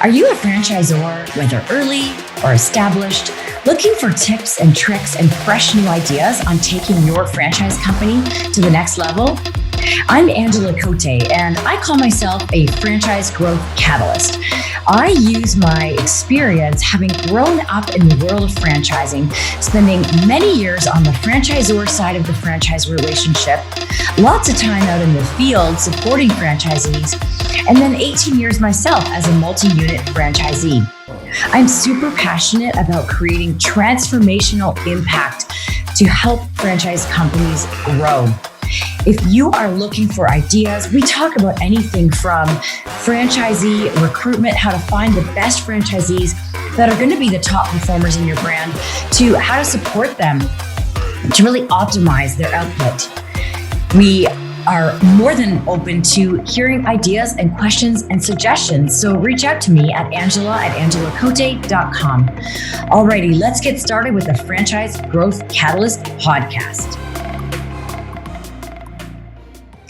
Are you a franchisor, whether early or established, looking for tips and tricks and fresh new ideas on taking your franchise company to the next level? I'm Angela Cote, and I call myself a franchise growth catalyst. I use my experience having grown up in the world of franchising, spending many years on the franchisor side of the franchise relationship, lots of time out in the field supporting franchisees, and then 18 years myself as a multi-unit franchisee. I'm super passionate about creating transformational impact to help franchise companies grow. If you are looking for ideas, we talk about anything from franchisee recruitment, how to find the best franchisees that are going to be the top performers in your brand, to how to support them to really optimize their output. We are more than open to hearing ideas and questions and suggestions. So reach out to me at angela@angelacote.com. Alrighty, let's get started with the Franchise Growth Catalyst podcast.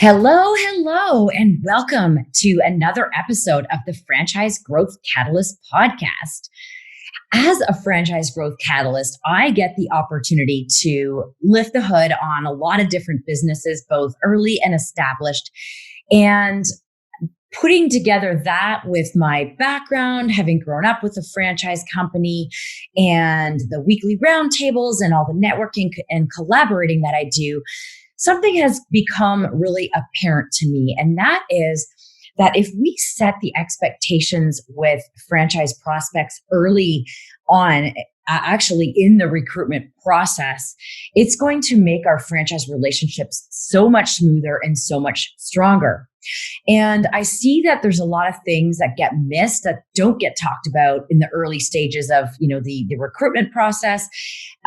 Hello, and welcome to another episode of the Franchise Growth Catalyst podcast. As a franchise growth catalyst, I get the opportunity to lift the hood on a lot of different businesses, both early and established, and putting together that with my background, having grown up with a franchise company and the weekly roundtables and all the networking and collaborating that I do, something has become really apparent to me, and that is that if we set the expectations with franchise prospects early on, actually in the recruitment process, it's going to make our franchise relationships so much smoother and so much stronger. And I see that there's a lot of things that get missed that don't get talked about in the early stages of, the recruitment process,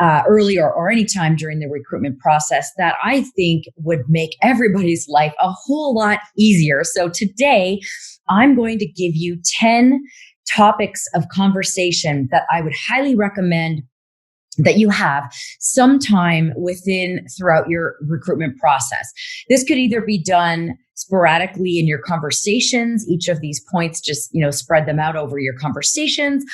early or any time during the recruitment process, that I think would make everybody's life a whole lot easier. So today, I'm going to give you 10 topics of conversation that I would highly recommend that you have sometime throughout your recruitment process. This could either be done sporadically in your conversations, each of these points, just, spread them out over your conversations,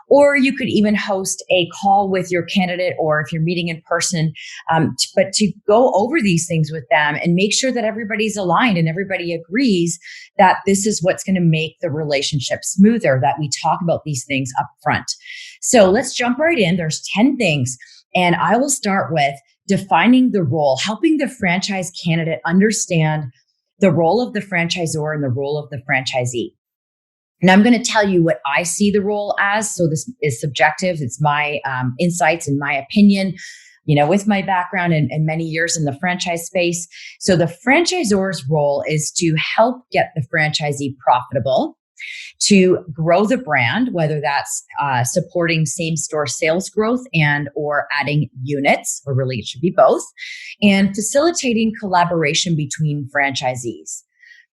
or you could even host a call with your candidate, or if you're meeting in person, but to go over these things with them and make sure that everybody's aligned and everybody agrees that this is what's going to make the relationship smoother, that we talk about these things up front. So let's jump right in. There's 10 things, and I will start with defining the role, helping the franchise candidate understand the role of the franchisor and the role of the franchisee. And I'm going to tell you what I see the role as. So this is subjective. It's my insights and my opinion, with my background and many years in the franchise space. So the franchisor's role is to help get the franchisee profitable, to grow the brand, whether that's supporting same-store sales growth and or adding units, or really it should be both, and facilitating collaboration between franchisees.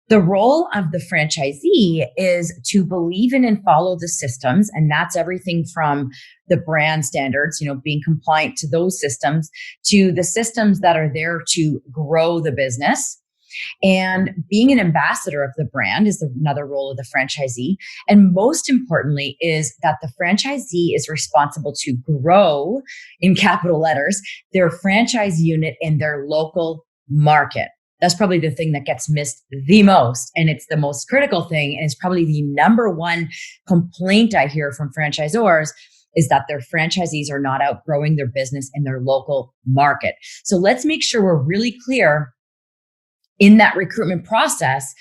The role of the franchisee is to believe in and follow the systems, and that's everything from the brand standards, being compliant to those systems, to the systems that are there to grow the business. And being an ambassador of the brand is another role of the franchisee. And most importantly is that the franchisee is responsible to grow, in capital letters, their franchise unit in their local market. That's probably the thing that gets missed the most. And it's the most critical thing. And it's probably the number one complaint I hear from franchisors is that their franchisees are not outgrowing their business in their local market. So let's make sure we're really clear in that recruitment process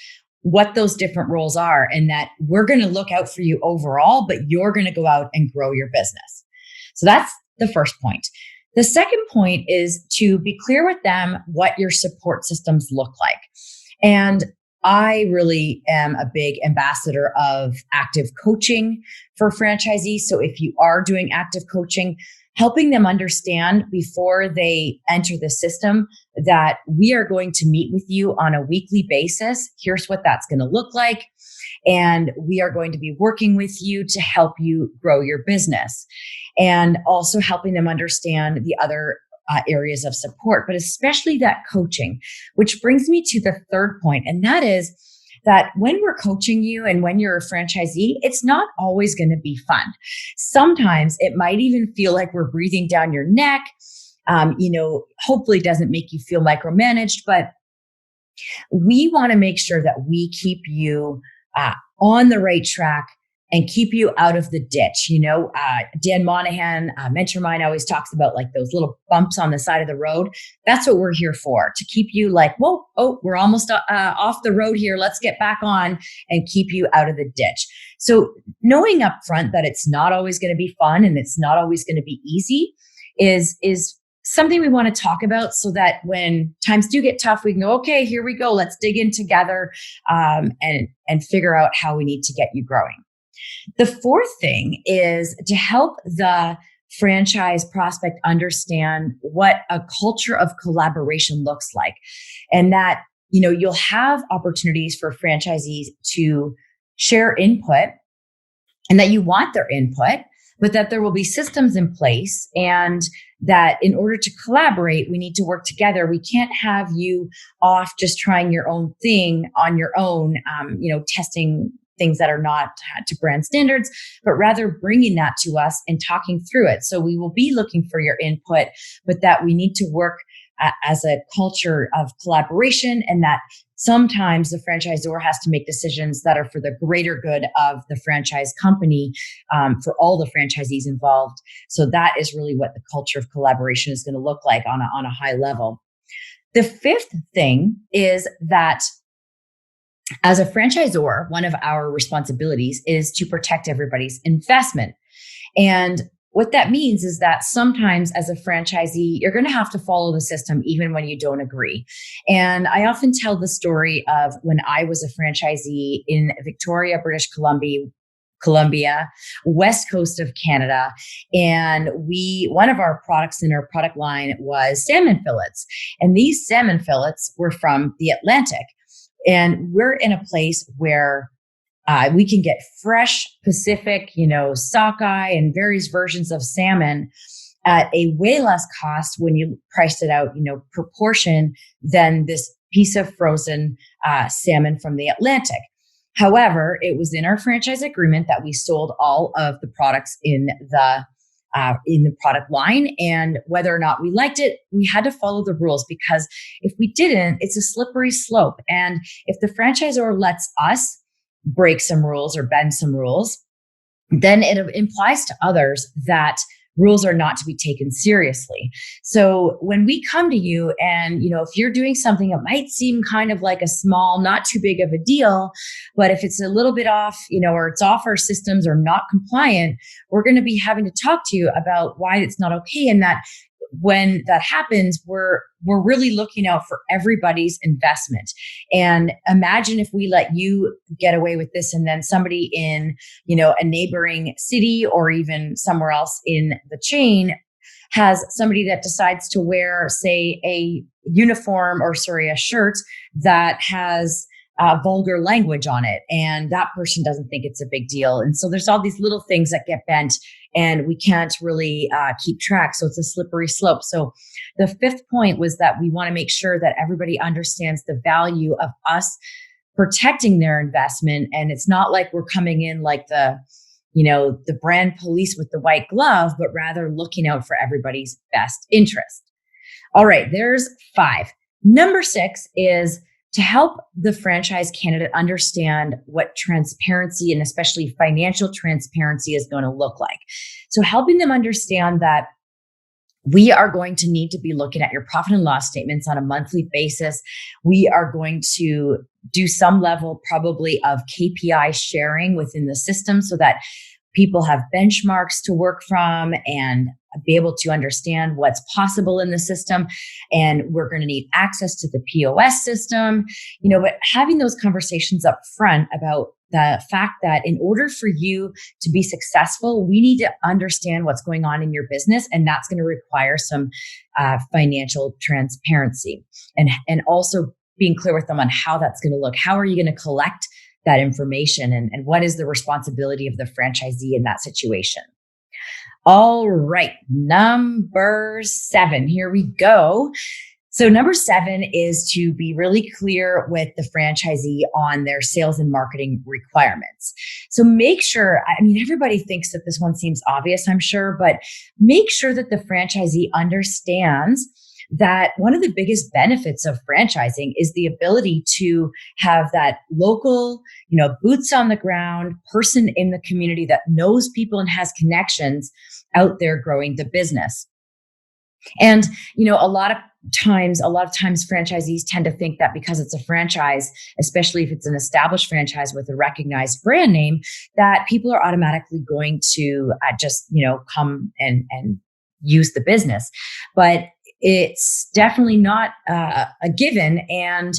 what those different roles are, and that we're going to look out for you overall, but you're going to go out and grow your business. So that's the first point. The second point is to be clear with them what your support systems look like. And I really am a big ambassador of active coaching for franchisees. So if you are doing active coaching, helping them understand before they enter the system that we are going to meet with you on a weekly basis. Here's what that's going to look like. And we are going to be working with you to help you grow your business. And also helping them understand the other areas of support, but especially that coaching, which brings me to the third point. And that is that when we're coaching you and when you're a franchisee, it's not always going to be fun. Sometimes it might even feel like we're breathing down your neck. Hopefully it doesn't make you feel micromanaged, but we want to make sure that we keep you on the right track and keep you out of the ditch. Dan Monahan, a mentor of mine, always talks about like those little bumps on the side of the road. That's what we're here for, to keep you like, whoa, oh, we're almost off the road here. Let's get back on and keep you out of the ditch. So knowing up front that it's not always going to be fun and it's not always going to be easy is something we want to talk about, so that when times do get tough, we can go, okay, here we go. Let's dig in together and figure out how we need to get you growing. The fourth thing is to help the franchise prospect understand what a culture of collaboration looks like, and that, you'll have opportunities for franchisees to share input and that you want their input, but that there will be systems in place, and that in order to collaborate, we need to work together. We can't have you off just trying your own thing on your own, testing things that are not to brand standards, but rather bringing that to us and talking through it. So we will be looking for your input, but that we need to work as a culture of collaboration, and that sometimes the franchisor has to make decisions that are for the greater good of the franchise company, for all the franchisees involved. So that is really what the culture of collaboration is going to look like on a high level. The fifth thing is that as a franchisor, one of our responsibilities is to protect everybody's investment. And what that means is that sometimes as a franchisee, you're going to have to follow the system even when you don't agree. And I often tell the story of when I was a franchisee in Victoria, British Columbia, west coast of Canada. And one of our products in our product line was salmon fillets. And these salmon fillets were from the Atlantic. And we're in a place where we can get fresh Pacific, sockeye and various versions of salmon at a way less cost when you priced it out, proportion than this piece of frozen salmon from the Atlantic. However, it was in our franchise agreement that we sold all of the products in the product line, and whether or not we liked it, we had to follow the rules, because if we didn't, it's a slippery slope. And if the franchisor lets us break some rules or bend some rules, then it implies to others that rules are not to be taken seriously. So when we come to you and, if you're doing something that might seem kind of like a small, not too big of a deal, but if it's a little bit off, or it's off our systems or not compliant, we're going to be having to talk to you about why it's not okay. And that when that happens, we're really looking out for everybody's investment. And imagine if we let you get away with this, and then somebody in, a neighboring city or even somewhere else in the chain has somebody that decides to wear, say, a shirt that has vulgar language on it, and that person doesn't think it's a big deal. And so there's all these little things that get bent, and we can't really keep track. So it's a slippery slope. So the fifth point was that we want to make sure that everybody understands the value of us protecting their investment. And it's not like we're coming in like the brand police with the white glove, but rather looking out for everybody's best interest. All right, there's 5. Number 6 is to help the franchise candidate understand what transparency, and especially financial transparency, is going to look like. So helping them understand that we are going to need to be looking at your profit and loss statements on a monthly basis. We are going to do some level probably of KPI sharing within the system, so that people have benchmarks to work from and be able to understand what's possible in the system. And we're going to need access to the POS system, but having those conversations up front about the fact that in order for you to be successful, we need to understand what's going on in your business. And that's going to require some financial transparency, and also being clear with them on how that's going to look. How are you going to collect that information, and what is the responsibility of the franchisee in that situation? All right, number 7, here we go. So number 7 is to be really clear with the franchisee on their sales and marketing requirements. So make sure, I mean, everybody thinks that this one seems obvious, I'm sure, but make sure that the franchisee understands that one of the biggest benefits of franchising is the ability to have that local, boots on the ground person in the community that knows people and has connections out there growing the business. And, a lot of times franchisees tend to think that because it's a franchise, especially if it's an established franchise with a recognized brand name, that people are automatically going to just, come and use the business. But it's definitely not a given. And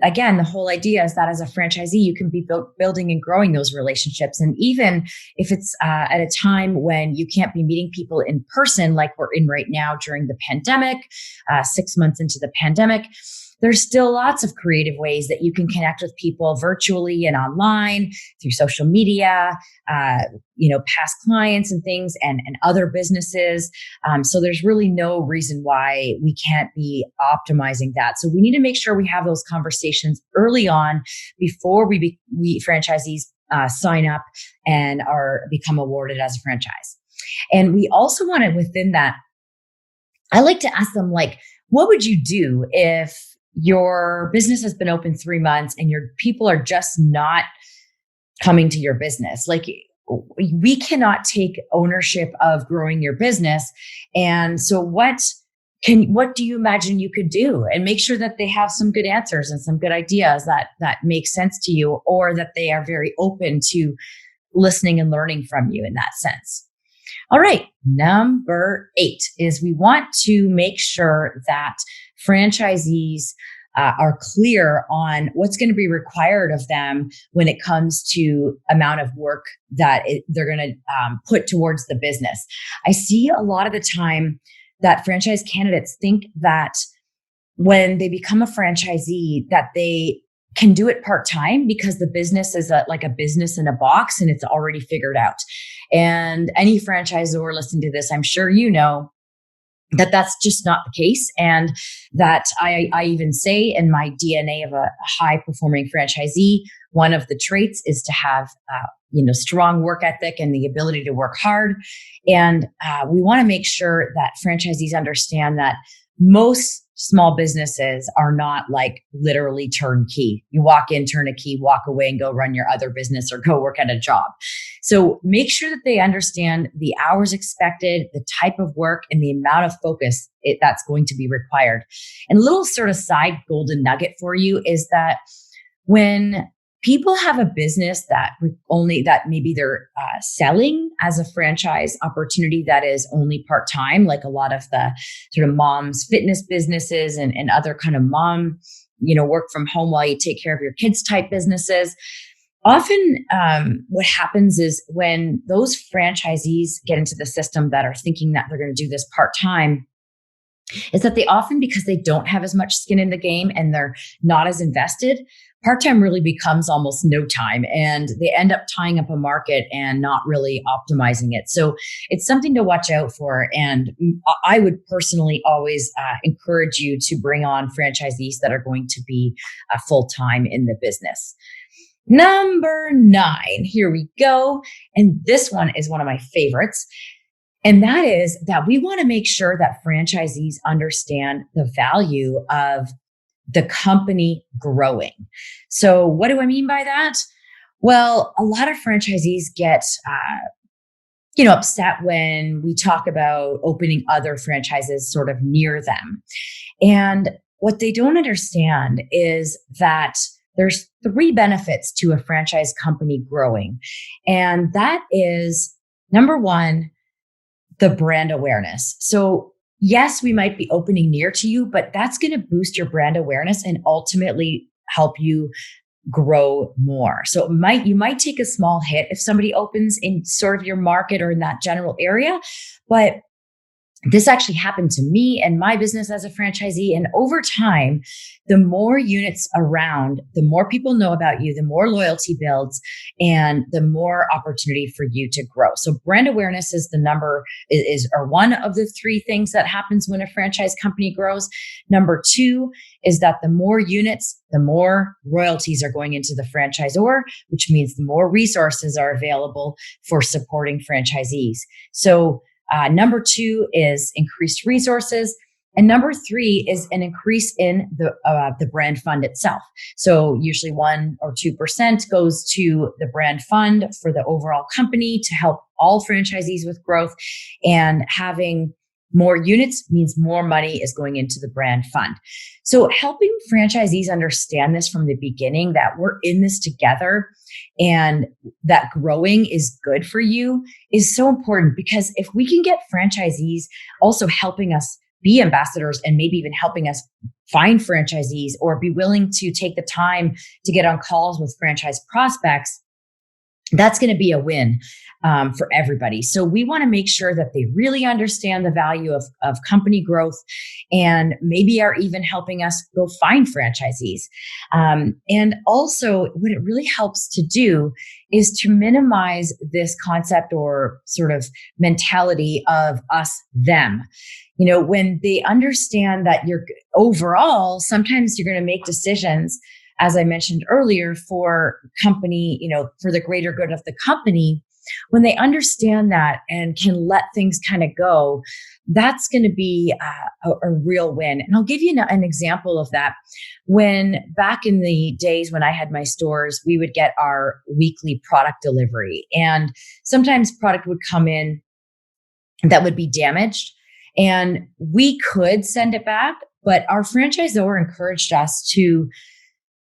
again, the whole idea is that as a franchisee, you can be building and growing those relationships. And even if it's at a time when you can't be meeting people in person, like we're in right now during the pandemic, 6 months into the pandemic, there's still lots of creative ways that you can connect with people virtually and online through social media, past clients and things and other businesses. So there's really no reason why we can't be optimizing that. So we need to make sure we have those conversations early on before we franchisees sign up and become awarded as a franchise. And we also want to, within that, I like to ask them, like, what would you do if your business has been open 3 months and your people are just not coming to your business? Like, we cannot take ownership of growing your business. And so what do you imagine you could do? And make sure that they have some good answers and some good ideas that make sense to you, or that they are very open to listening and learning from you in that sense. All right. Number 8 is we want to make sure that franchisees are clear on what's going to be required of them when it comes to amount of work that they're going to put towards the business. I see a lot of the time that franchise candidates think that when they become a franchisee, that they can do it part-time because the business is like a business in a box and it's already figured out. And any franchisor listening to this, I'm sure you know that that's just not the case. And that I even say in my DNA of a high-performing franchisee, one of the traits is to have strong work ethic and the ability to work hard. And we want to make sure that franchisees understand that most small businesses are not like literally turnkey. You walk in, turn a key, walk away and go run your other business or go work at a job. So make sure that they understand the hours expected, the type of work, and the amount of focus that's going to be required. And a little sort of side golden nugget for you is that when people have a business that maybe they're selling as a franchise opportunity that is only part-time, like a lot of the sort of mom's fitness businesses and other kind of mom, work from home while you take care of your kids type businesses. Often what happens is when those franchisees get into the system that are thinking that they're going to do this part-time, is that they often, because they don't have as much skin in the game and they're not as invested, part-time really becomes almost no time, and they end up tying up a market and not really optimizing it. So it's something to watch out for. And I would personally always encourage you to bring on franchisees that are going to be full-time in the business. Number 9, here we go. And this one is one of my favorites. And that is that we want to make sure that franchisees understand the value of the company growing. So what do I mean by that? Well, a lot of franchisees get, upset when we talk about opening other franchises sort of near them. And what they don't understand is that there's 3 benefits to a franchise company growing. And that is, number 1, the brand awareness. So yes, we might be opening near to you, but that's going to boost your brand awareness and ultimately help you grow more. So you might take a small hit if somebody opens in sort of your market or in that general area, but This actually happened to me and my business as a franchisee. And over time, the more units around, the more people know about you, the more loyalty builds, and the more opportunity for you to grow. So brand awareness is the number is or one of the three things that happens when a franchise company grows. Number two is that the more units, the more royalties are going into the franchisor, which means the more resources are available for supporting franchisees. So number two is increased resources. And number three is an increase in the brand fund itself. So usually 1 or 2% goes to the brand fund for the overall company to help all franchisees with growth. And having more units means more money is going into the brand fund. So helping franchisees understand this from the beginning, that we're in this together and that growing is good for you, is so important, because if we can get franchisees also helping us be ambassadors and maybe even helping us find franchisees or be willing to take the time to get on calls with franchise prospects, that's going to be a win for everybody. So we want to make sure that they really understand the value of company growth, and maybe are even helping us go find franchisees. And also what it really helps to do is to minimize this concept or sort of mentality of us, them. You know, when they understand that you're overall, sometimes you're going to make decisions, as I mentioned earlier, for company, you know, for the greater good of the company. When they understand that and can let things kind of go, that's going to be a real win. And I'll give you an example of that. When back in the days when I had my stores, we would get our weekly product delivery, and sometimes product would come in that would be damaged, and we could send it back, but our franchisor encouraged us to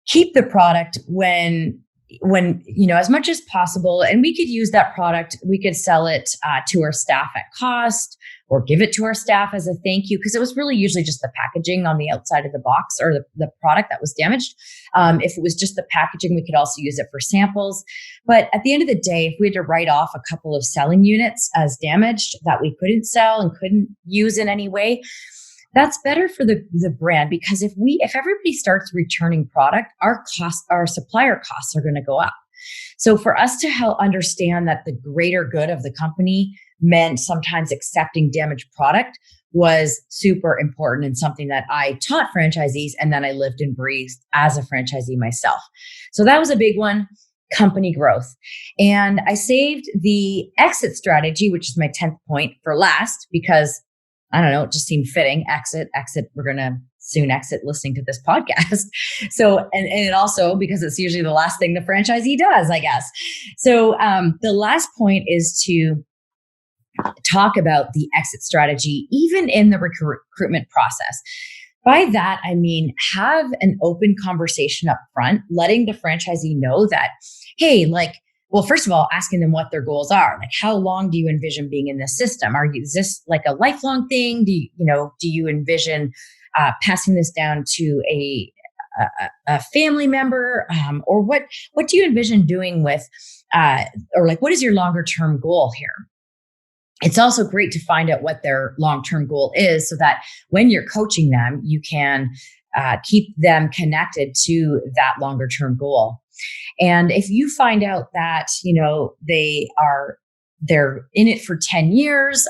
keep the product when you know, as much as possible. And we could use that product. We could sell it to our staff at cost, or give it to our staff as a thank you, because it was really usually just the packaging on the outside of the box, or the product that was damaged. If it was just the packaging, we could also use it for samples. But at the end of the day, if we had to write off a couple of selling units as damaged that we couldn't sell and couldn't use in any way, that's better for the brand, because if everybody starts returning product, our supplier costs are going to go up. So for us to help understand that the greater good of the company meant sometimes accepting damaged product was super important, and something that I taught franchisees, and then I lived and breathed as a franchisee myself. So that was a big one, company growth. And I saved the exit strategy, which is my 10th point, for last, because I don't know, it just seemed fitting. Exit. We're going to soon exit listening to this podcast. So, and also because it's usually the last thing the franchisee does, I guess. So, the last point is to talk about the exit strategy, even in the recruitment process. By that, I mean, have an open conversation up front, letting the franchisee know that, hey, well, first of all, asking them what their goals are. Like, how long do you envision being in this system? Is this like a lifelong thing? Do you envision passing this down to a family member, or what do you envision doing with, or like, what is your longer term goal here? It's also great to find out what their long term goal is, so that when you're coaching them, you can keep them connected to that longer term goal. And if you find out that, you know, they're in it for 10 years,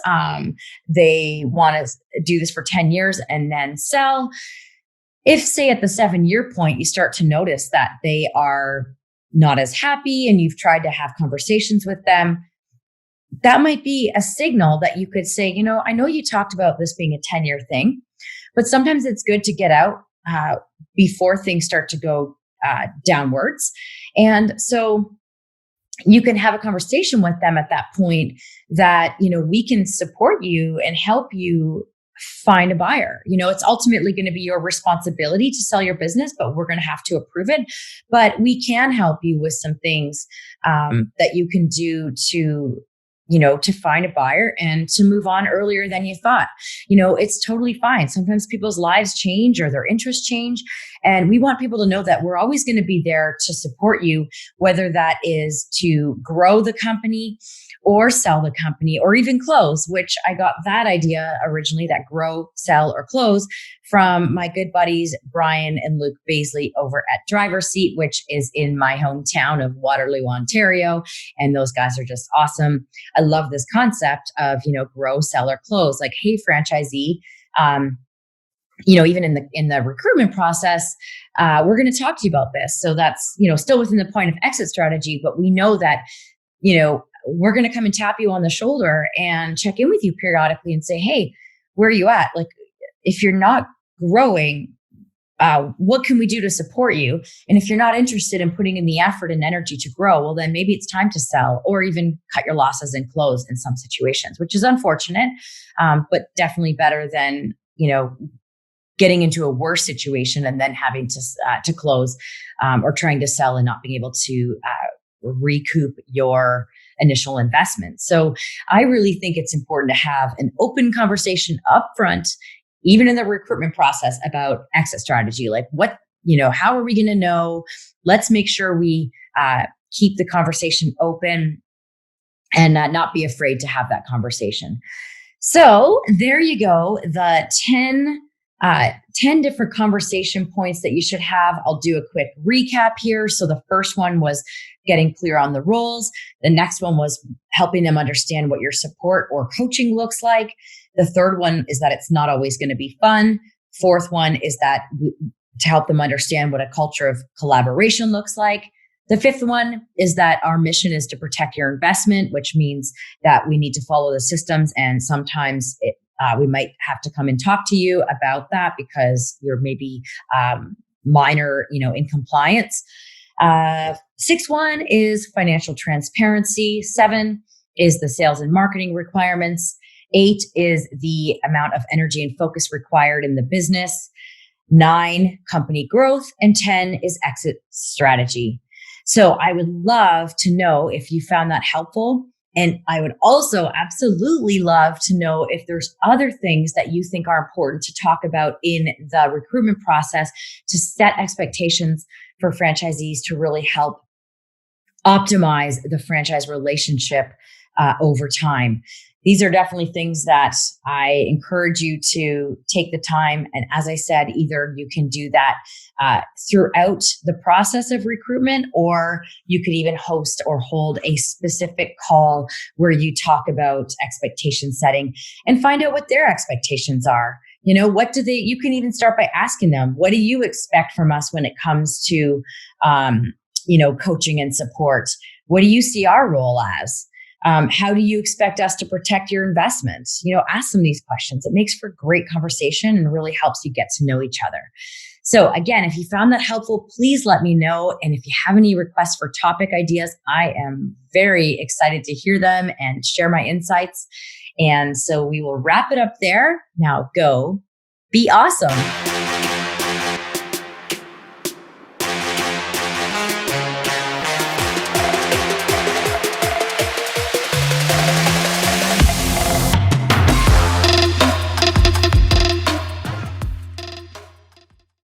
they want to do this for 10 years and then sell. If, say, at the 7-year point, you start to notice that they are not as happy and you've tried to have conversations with them, that might be a signal that you could say, you know, I know you talked about this being a 10-year thing, but sometimes it's good to get out before things start to go downwards. And so you can have a conversation with them at that point that, you know, we can support you and help you find a buyer. You know, it's ultimately going to be your responsibility to sell your business, but we're going to have to approve it. But we can help you with some things that you can do to, you know, to find a buyer and to move on earlier than you thought. You know, it's totally fine. Sometimes people's lives change or their interests change. And we want people to know that we're always going to be there to support you, whether that is to grow the company or sell the company or even close, which I got that idea originally, that grow, sell, or close, from my good buddies, Brian and Luke Baisley over at Driver's Seat, which is in my hometown of Waterloo, Ontario. And those guys are just awesome. I love this concept of, grow, sell, or close. Like, hey, franchisee, even in the recruitment process, we're going to talk to you about this. So that's, still within the point of exit strategy, but we know that, we're going to come and tap you on the shoulder and check in with you periodically and say, hey, where are you at? Like, if you're not growing, what can we do to support you? And if you're not interested in putting in the effort and energy to grow, well, then maybe it's time to sell or even cut your losses and close in some situations, which is unfortunate, but definitely better than, getting into a worse situation and then having to close or trying to sell and not being able to recoup your initial investment. So I really think it's important to have an open conversation up front, even in the recruitment process, about exit strategy. Like, how are we going to know? Let's make sure we keep the conversation open and not be afraid to have that conversation. So there you go. The 10 different conversation points that you should have. I'll do a quick recap here. So the first one was getting clear on the roles. The next one was helping them understand what your support or coaching looks like. The third one is that it's not always going to be fun. Fourth one is that to help them understand what a culture of collaboration looks like. The fifth one is that our mission is to protect your investment, which means that we need to follow the systems, and sometimes we might have to come and talk to you about that because you're maybe minor, in compliance. Sixth one is financial transparency. 7 is the sales and marketing requirements. 8 is the amount of energy and focus required in the business. 9, company growth. And 10 is exit strategy. So I would love to know if you found that helpful. And I would also absolutely love to know if there's other things that you think are important to talk about in the recruitment process to set expectations for franchisees to really help optimize the franchise relationship over time. These are definitely things that I encourage you to take the time. And as I said, either you can do that throughout the process of recruitment, or you could even host or hold a specific call where you talk about expectation setting and find out what their expectations are. You can even start by asking them, what do you expect from us when it comes to, coaching and support? What do you see our role as? How do you expect us to protect your investments? Ask them these questions. It makes for great conversation and really helps you get to know each other. So again, if you found that helpful, please let me know. And if you have any requests for topic ideas, I am very excited to hear them and share my insights. And so we will wrap it up there. Now go be awesome.